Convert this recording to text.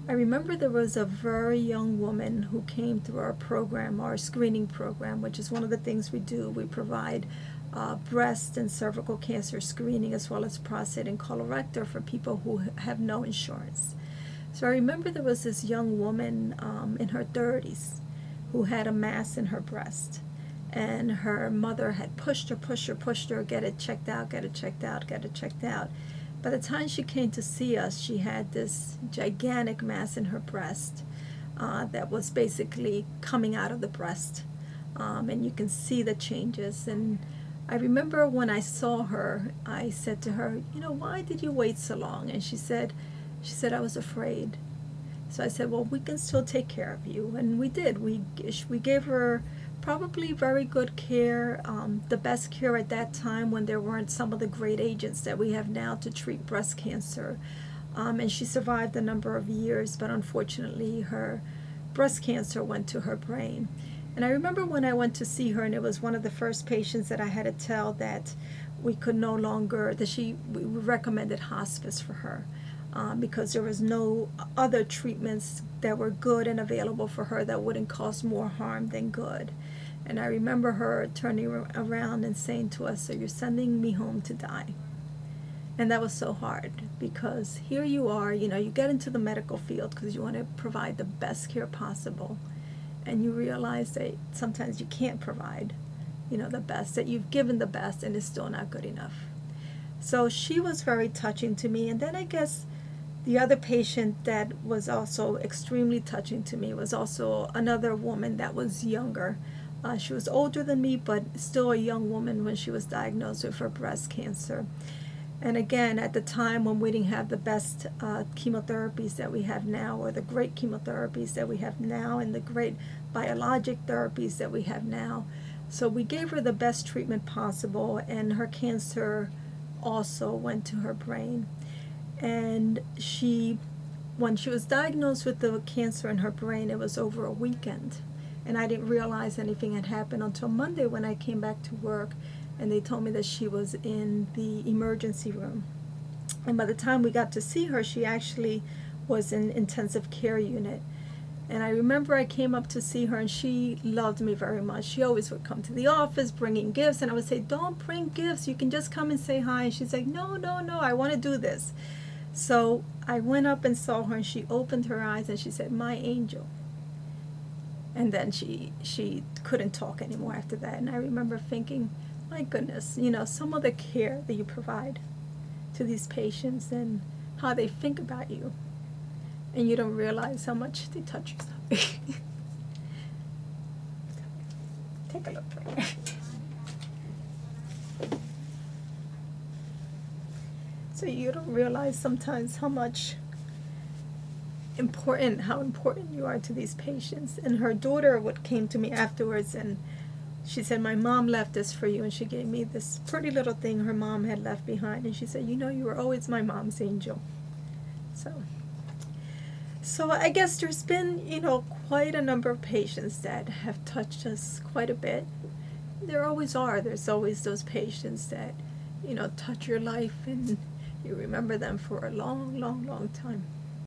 I remember there was a very young woman who came through our program, our screening program, which is one of the things we do. We provide breast and cervical cancer screening as well as prostate and colorectal for people who have no insurance. So I remember there was this young woman in her 30s who had a mass in her breast. And her mother had pushed her, get it checked out, get it checked out, get it checked out. By the time she came to see us, she had this gigantic mass in her breast that was basically coming out of the breast. And you can see the changes. And I remember when I saw her, I said to her, you know, why did you wait so long? And she said, I was afraid. So I said, well, we can still take care of you. And we did. We gave her probably very good care, the best care at that time when there weren't some of the great agents that we have now to treat breast cancer. And she survived a number of years, but unfortunately her breast cancer went to her brain. And I remember when I went to see her, and it was one of the first patients that I had to tell that we could no longer, we recommended hospice for her. Because there was no other treatments that were good and available for her that wouldn't cause more harm than good. And I remember her turning around and saying to us, so you're sending me home to die. And that was so hard because here you are, you know, you get into the medical field because you want to provide the best care possible. And you realize that sometimes you can't provide, you know, the best, that you've given the best and it's still not good enough. So she was very touching to me. And then I guess the other patient that was also extremely touching to me was also another woman that was younger. She was older than me, but still a young woman when she was diagnosed with her breast cancer. And again, at the time when we didn't have the best chemotherapies that we have now, or the great chemotherapies that we have now, and the great biologic therapies that we have now. So we gave her the best treatment possible, and her cancer also went to her brain. And when she was diagnosed with the cancer in her brain, it was over a weekend. And I didn't realize anything had happened until Monday when I came back to work and they told me that she was in the emergency room. And by the time we got to see her, she actually was in intensive care unit. And I remember I came up to see her and she loved me very much. She always would come to the office bringing gifts, and I would say, don't bring gifts, you can just come and say hi. And she's like, no, I want to do this. So I went up and saw her and she opened her eyes and she said, my angel. And then she couldn't talk anymore after that. And I remember thinking, my goodness, you know, some of the care that you provide to these patients and how they think about you. And you don't realize how much they touch you. Take a look right there. So you don't realize sometimes how important you are to these patients. And her daughter came to me afterwards and she said, my mom left this for you, and she gave me this pretty little thing her mom had left behind, and she said, you know, you were always my mom's angel. So I guess there's been, you know, quite a number of patients that have touched us quite a bit. There always are. There's always those patients that, you know, touch your life and you remember them for a long, long, long time.